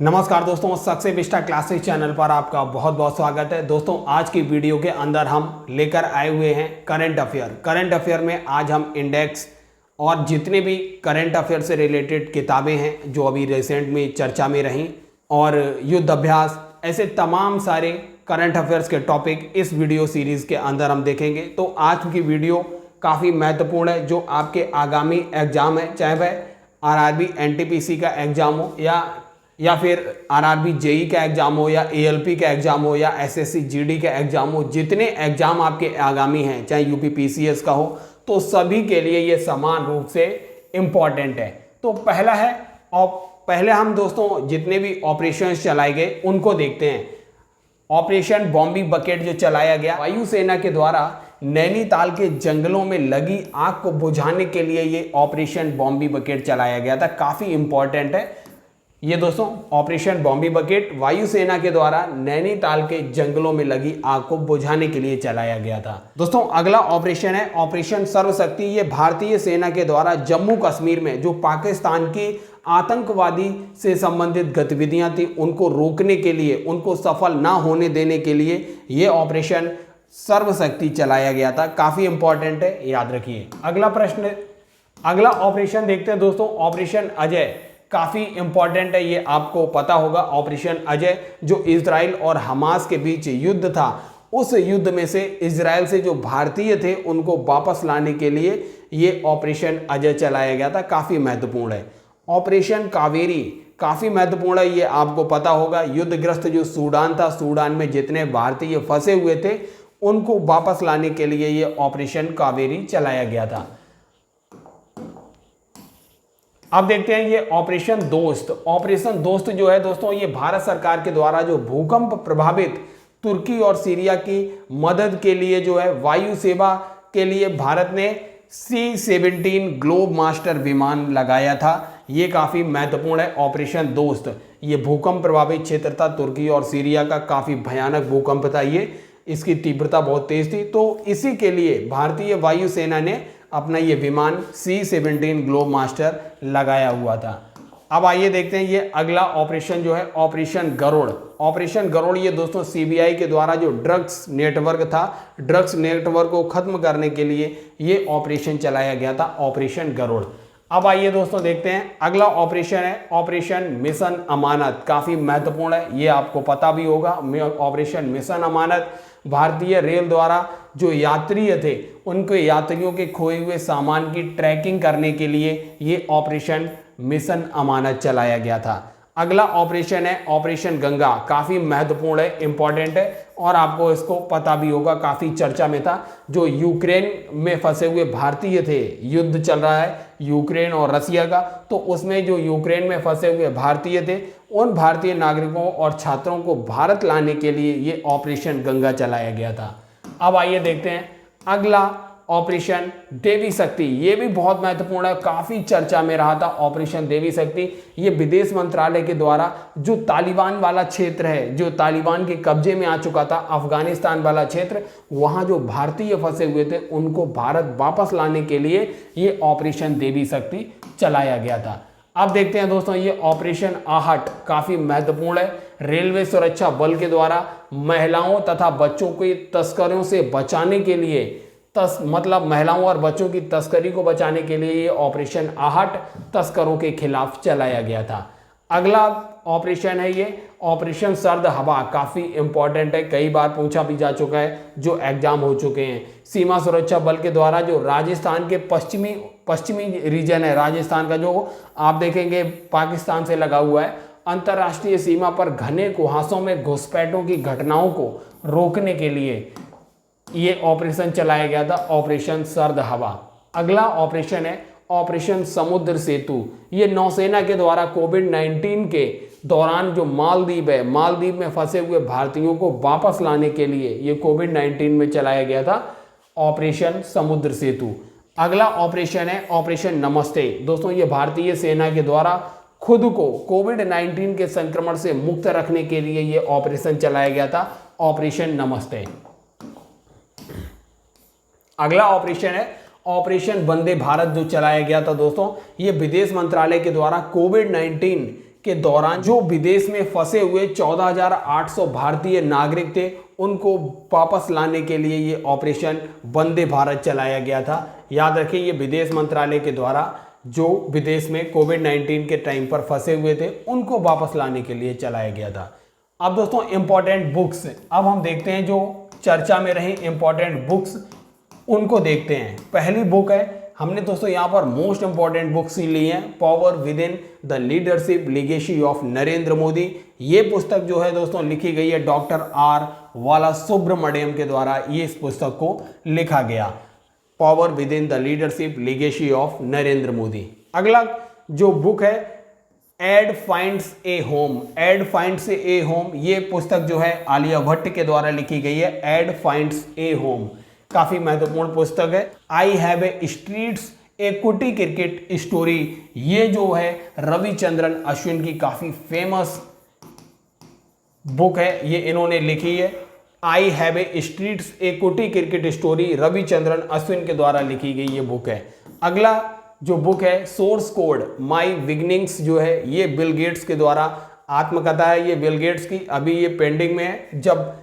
नमस्कार दोस्तों, success Vista classes channel पर आपका बहुत बहुत स्वागत है। दोस्तों आज की वीडियो के अंदर हम लेकर आए हुए हैं करंट अफेयर। करंट अफेयर में आज हम इंडेक्स और जितने भी करंट अफेयर से रिलेटेड किताबें हैं जो अभी रिसेंट में चर्चा में रहीं और युद्ध अभ्यास, ऐसे तमाम सारे करंट अफेयर्स के टॉपिक इस वीडियो सीरीज़ के अंदर हम देखेंगे। तो आज की वीडियो काफ़ी महत्वपूर्ण है। जो आपके आगामी एग्जाम है, चाहे वह आरआरबी एनटीपीसी का एग्जाम हो या फिर आरआरबी जेई का एग्जाम हो या एएलपी का एग्जाम हो या एसएससी जीडी का एग्जाम हो, जितने एग्जाम आपके आगामी हैं, चाहे यूपी पीसीएस का हो, तो सभी के लिए ये समान रूप से इम्पॉर्टेंट है। तो पहला है, और पहले हम दोस्तों जितने भी ऑपरेशंस चलाए गए उनको देखते हैं। ऑपरेशन बॉम्बी बकेट जो चलाया गया वायुसेना के द्वारा नैनीताल के जंगलों में लगी आग को बुझाने के लिए, ये ऑपरेशन बॉम्बी बकेट चलाया गया था। काफी इंपॉर्टेंट है ये दोस्तों। ऑपरेशन बॉम्बी बकेट वायुसेना के द्वारा नैनीताल के जंगलों में लगी आग को बुझाने के लिए चलाया गया था। दोस्तों अगला ऑपरेशन है ऑपरेशन सर्वशक्ति। ये भारतीय सेना के द्वारा जम्मू कश्मीर में जो पाकिस्तान की आतंकवादी से संबंधित गतिविधियां थी उनको रोकने के लिए, उनको सफल ना होने देने के लिए ये ऑपरेशन सर्वशक्ति चलाया गया था। काफी इंपॉर्टेंट है, याद रखिए। अगला ऑपरेशन देखते हैं दोस्तों, ऑपरेशन अजय। काफी इंपॉर्टेंट है, ये आपको पता होगा। ऑपरेशन अजय जो इजराइल और हमास के बीच युद्ध था, उस युद्ध में से इजराइल से जो भारतीय थे उनको वापस लाने के लिए ये ऑपरेशन अजय चलाया गया था। काफी महत्वपूर्ण है। ऑपरेशन कावेरी काफी महत्वपूर्ण है, ये आपको पता होगा। युद्धग्रस्त जो सूडान था, सूडान में जितने भारतीय फंसे हुए थे उनको वापस लाने के लिए ये ऑपरेशन कावेरी चलाया गया था। अब देखते हैं ये ऑपरेशन दोस्त। ऑपरेशन दोस्त जो है दोस्तों, ये भारत सरकार के द्वारा जो भूकंप प्रभावित तुर्की और सीरिया की मदद के लिए जो है वायु सेवा के लिए भारत ने C-17 ग्लोब मास्टर विमान लगाया था। ये काफी महत्वपूर्ण है ऑपरेशन दोस्त। ये भूकंप प्रभावित क्षेत्र था तुर्की और सीरिया का, काफी भयानक भूकंप था ये, इसकी तीव्रता बहुत तेज थी। तो इसी के लिए भारतीय वायुसेना ने अपना ये विमान C-17 ग्लोब मास्टर लगाया हुआ था। अब आइए देखते हैं ये अगला ऑपरेशन जो है ऑपरेशन गरुड़। ऑपरेशन गरुड़ ये दोस्तों सीबीआई के द्वारा जो ड्रग्स नेटवर्क था, ड्रग्स नेटवर्क को खत्म करने के लिए ये ऑपरेशन चलाया गया था, ऑपरेशन गरुड़। अब आइए दोस्तों देखते हैं अगला ऑपरेशन है ऑपरेशन मिशन अमानत। काफी महत्वपूर्ण है, ये आपको पता भी होगा। ऑपरेशन मिशन अमानत भारतीय रेल द्वारा जो यात्री थे उनके यात्रियों के खोए हुए सामान की ट्रैकिंग करने के लिए ये ऑपरेशन मिशन अमानत चलाया गया था। अगला ऑपरेशन है ऑपरेशन गंगा। काफी महत्वपूर्ण है, इंपॉर्टेंट है और आपको इसको पता भी होगा, काफी चर्चा में था। जो यूक्रेन में फंसे हुए भारतीय थे, युद्ध चल रहा है यूक्रेन और रसिया का, तो उसमें जो यूक्रेन में फंसे हुए भारतीय थे उन भारतीय नागरिकों और छात्रों को भारत लाने के लिए ये ऑपरेशन गंगा चलाया गया था। अब आइए देखते हैं अगला ऑपरेशन देवी शक्ति। ये भी बहुत महत्वपूर्ण है, काफी चर्चा में रहा था ऑपरेशन देवी शक्ति। ये विदेश मंत्रालय के द्वारा जो तालिबान वाला क्षेत्र है, जो तालिबान के कब्जे में आ चुका था, अफगानिस्तान वाला क्षेत्र, वहां जो भारतीय फंसे हुए थे उनको भारत वापस लाने के लिए ये ऑपरेशन देवी शक्ति चलाया गया था। अब देखते हैं दोस्तों ये ऑपरेशन आहट। काफी महत्वपूर्ण है। रेलवे सुरक्षा बल के द्वारा महिलाओं तथा बच्चों को तस्करों से बचाने के लिए, मतलब महिलाओं और बच्चों की तस्करी को बचाने के लिए ये ऑपरेशन आहट तस्करों के खिलाफ चलाया गया था। अगला ऑपरेशन है ये ऑपरेशन सर्द हवा। काफी इंपॉर्टेंट है, कई बार पूछा भी जा चुका है, जो एग्जाम हो चुके हैं। सीमा सुरक्षा बल के द्वारा जो राजस्थान के पश्चिमी रीजन है, राजस्थान का जो आप देखेंगे पाकिस्तान से लगा हुआ है, अंतर्राष्ट्रीय सीमा पर घने कुहासों में घुसपैठों की घटनाओं को रोकने के लिए ये ऑपरेशन चलाया गया था, ऑपरेशन सर्द हवा। अगला ऑपरेशन है ऑपरेशन समुद्र सेतु। ये नौसेना के द्वारा कोविड-19 के दौरान जो मालदीव है, मालदीव में फंसे हुए भारतीयों को वापस लाने के लिए ये कोविड-19 में चलाया गया था, ऑपरेशन समुद्र सेतु। अगला ऑपरेशन है ऑपरेशन नमस्ते। दोस्तों ये भारतीय सेना के द्वारा खुद को कोविड-19 के संक्रमण से मुक्त रखने के लिए ये ऑपरेशन चलाया गया था, ऑपरेशन नमस्ते। अगला ऑपरेशन है ऑपरेशन वंदे भारत जो चलाया गया था दोस्तों, ये विदेश मंत्रालय के द्वारा कोविड-19 के दौरान जो विदेश में फंसे हुए 14,800 भारतीय नागरिक थे उनको वापस लाने के लिए ये ऑपरेशन वंदे भारत चलाया गया था। याद रखिए, ये विदेश मंत्रालय के द्वारा जो विदेश में कोविड-19 के टाइम पर फंसे हुए थे उनको वापस लाने के लिए चलाया गया था। अब दोस्तों इंपॉर्टेंट बुक्स, अब हम देखते हैं जो चर्चा में रही इंपॉर्टेंट बुक्स उनको देखते हैं। पहली बुक है, हमने दोस्तों यहाँ पर मोस्ट इंपॉर्टेंट बुक्स ही ली हैं, power with in the leadership legacy of Narendra Modi. ये पुस्तक जो है दोस्तों लिखी गई है डॉक्टर आर वाला सुब्रमण्यम के द्वारा, ये इस पुस्तक को लिखा गया, power with in the leadership legacy of Narendra Modi. अगला जो बुक है एड फाइंड्स ए होम, एड फाइंड्स ए होम, ये पुस्तक जो है आलिया भट्ट के द्वारा लिखी गई है, एड फाइंड्स ए होम, काफी महत्वपूर्ण पुस्तक है। आई हैव ए स्ट्रीट्स ए कुटी क्रिकेट स्टोरी, ये जो है रविचंद्रन अश्विन की काफी फेमस बुक है, ये इन्होंने लिखी है। आई हैव ए स्ट्रीट्स ए कुटी क्रिकेट स्टोरी, रविचंद्रन अश्विन के द्वारा लिखी गई ये बुक है। अगला जो बुक है सोर्स कोड माई बिगिनिंग्स, जो है ये बिल गेट्स के द्वारा आत्मकथा है, ये बिल गेट्स की, अभी ये पेंडिंग में है जब,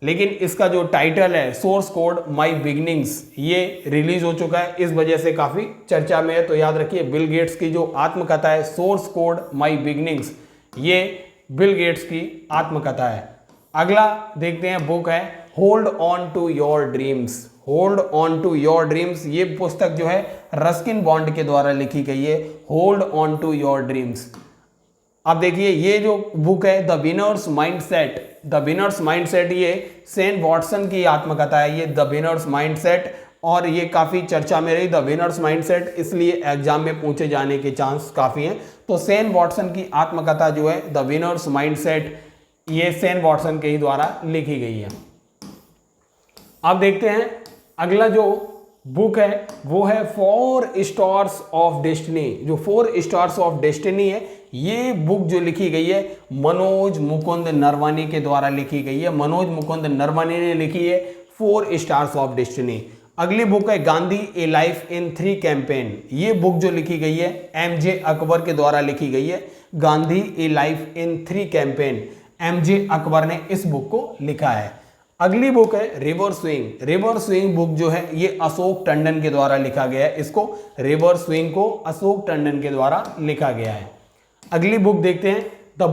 लेकिन इसका जो टाइटल है सोर्स कोड माई बिगिनिंग्स, ये रिलीज हो चुका है, इस वजह से काफी चर्चा में है। तो याद रखिए बिल गेट्स की जो आत्मकथा है सोर्स कोड माई बिगिनिंग्स, ये बिल गेट्स की आत्मकथा है। अगला देखते हैं बुक है hold on to your dreams, hold on to your dreams, ये पुस्तक जो है रस्किन बॉन्ड के द्वारा लिखी गई है, hold on to your dreams. अब देखिए ये जो बुक है the winner's mindset, the winner's mindset, ये सेन वॉटसन की आत्मकथा है, ये द विनर्स माइंडसेट, और ये काफी चर्चा में रही द विनर्स माइंडसेट, इसलिए एग्जाम में पूछे जाने के चांस काफी हैं। तो सेन वॉटसन की आत्मकथा जो है द विनर्स माइंडसेट, ये सेन वॉटसन के ही द्वारा लिखी गई है। अब देखते हैं अगला जो बुक है वो है 4 स्टार्स ऑफ डेस्टिनी, जो 4 स्टार्स ऑफ डेस्टिनी है, ये बुक जो लिखी गई है मनोज मुकुंद नरवानी के द्वारा लिखी गई है, मनोज मुकुंद नरवानी ने लिखी है 4 स्टार्स ऑफ डेस्टिनी। अगली बुक है गांधी ए लाइफ इन 3 कैंपेन, ये बुक जो लिखी गई है एमजे अकबर के द्वारा लिखी गई है, गांधी ए life in 3 campaign, MJ Akbar ने इस बुक को लिखा है। अगली बुक है river swing, river swing book जो है ये अशोक टंडन के द्वारा लिखा गया है, इसको रिवर स्विंग को अशोक टंडन के द्वारा लिखा गया है। अगली बुक देखते हैं the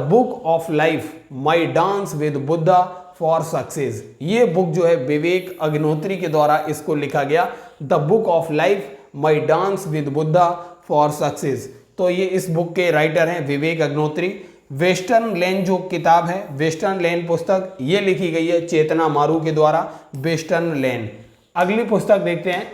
book of life my dance with Buddha for success, ये बुक जो है विवेक अग्निहोत्री के द्वारा इसको लिखा गया, the book of life my dance with Buddha for success. तो ये इस बुक के राइटर हैं विवेक अग्निहोत्री। वेस्टर्न लेन जो किताब है, वेस्टर्न लेन पुस्तक, ये लिखी गई है चेतना मारू के द्वारा, वेस्टर्न लेन। अगली पुस्तक देखते हैं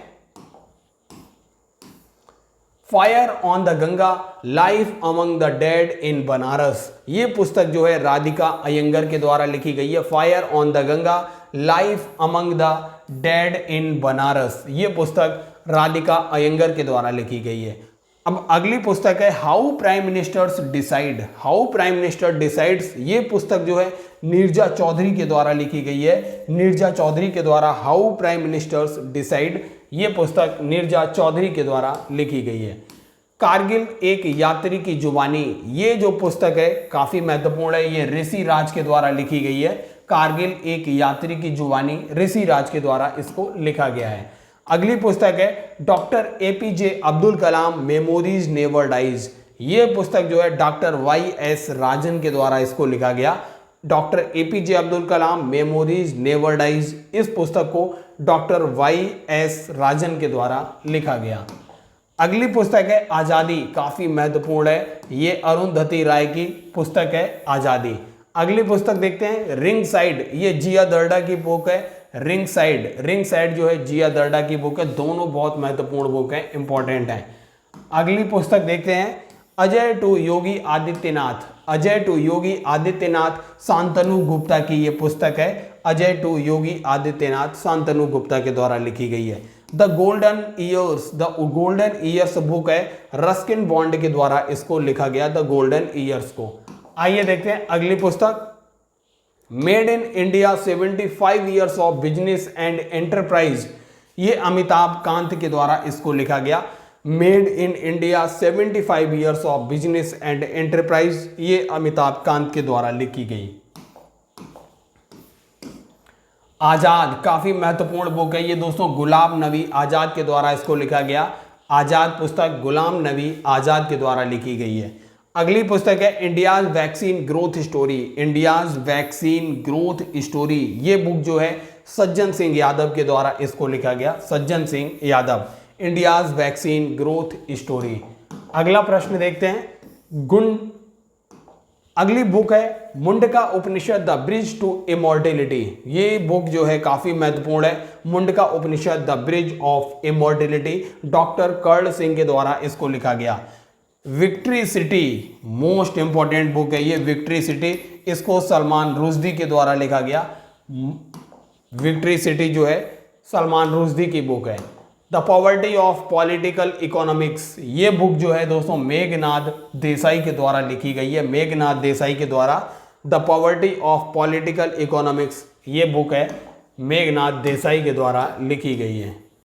fire on the Ganga life among the dead in Banaras, ये पुस्तक जो है राधिका अयंगर के द्वारा लिखी गई है, fire on the Ganga life among the dead in Banaras, ये पुस्तक राधिका अयंगर के द्वारा लिखी गई है। अब अगली पुस्तक है how prime ministers decide, how prime minister decides, ये पुस्तक जो है नीरजा चौधरी के द्वारा लिखी गई है, नीरजा चौधरी के द्वारा हाउ प्राइम मिनिस्टर्स डिसाइड, ये पुस्तक नीरजा चौधरी के द्वारा लिखी गई है। कारगिल एक यात्री की जुबानी, ये जो पुस्तक है काफी महत्वपूर्ण है, ये ऋषि राज के द्वारा लिखी गई है, कारगिल एक यात्री की जुबानी, ऋषि राज के द्वारा इसको लिखा गया है। अगली पुस्तक है doctor APJ Abdul Kalam memories never dies, ये पुस्तक जो है डॉक्टर वाई.एस. राजन के द्वारा इसको लिखा गया, doctor APJ Abdul Kalam memories never dies, इस पुस्तक को डॉक्टर वाई.एस. राजन के द्वारा लिखा गया। अगली पुस्तक है आजादी, काफी महत्वपूर्ण है, ये अरुंधति राय की पुस्तक है आजादी। अगली पुस्तक देखते हैं रिंग साइड, ये जिया दर्डा की बुक है, रिंग साइड जो है जिया दर्डा की बुक है, दोनों बहुत महत्वपूर्ण बुक है, इंपॉर्टेंट है। अगली पुस्तक देखते हैं अजय टू योगी आदित्यनाथ, अजय टू योगी आदित्यनाथ शांतनु गुप्ता की ये पुस्तक है, अजय टू योगी आदित्यनाथ शांतनु गुप्ता के द्वारा लिखी गई है। द गोल्डन ईयर्स बुक है, रस्किन बॉन्ड के द्वारा इसको लिखा गया, द गोल्डन ईयर्स को। आइए देखते हैं अगली पुस्तक made in India 75 years of business and enterprise, ये अमिताभ कांत के द्वारा इसको लिखा गया। Made in India 75 years of business and enterprise, ये अमिताभ कांत के द्वारा लिखी गई। आजाद काफी महत्वपूर्ण बुक है ये दोस्तों, गुलाम नबी आजाद के द्वारा इसको लिखा गया। आजाद पुस्तक गुलाम नबी आजाद के द्वारा लिखी गई है। अगली पुस्तक है India's vaccine growth story. India's vaccine growth story, ये बुक जो है सज्जन सिंह यादव के द्वारा इसको लिखा गया। Sajjan Singh Yadav, India's vaccine growth story. अगला प्रश्न देखते हैं। अगली बुक है Mundaka Upanishad the bridge to immortality. ये बुक जो है काफी महत्वपूर्ण है। Mundaka Upanishad the bridge of immortality, doctor Karan Singh के द्वारा इसको लिखा गया। Victory city, most important book है ये विक्ट्री सिटी, इसको सलमान रुश्दी के द्वारा लिखा गया। विक्ट्री सिटी जो है सलमान रुश्दी की बुक है। The poverty of political economics, ये बुक जो है दोस्तों मेघनाद देसाई के द्वारा लिखी गई है। मेघनाद देसाई के द्वारा the poverty of political economics, ये बुक है मेघनाद देसाई के द्वारा लिखी गई है।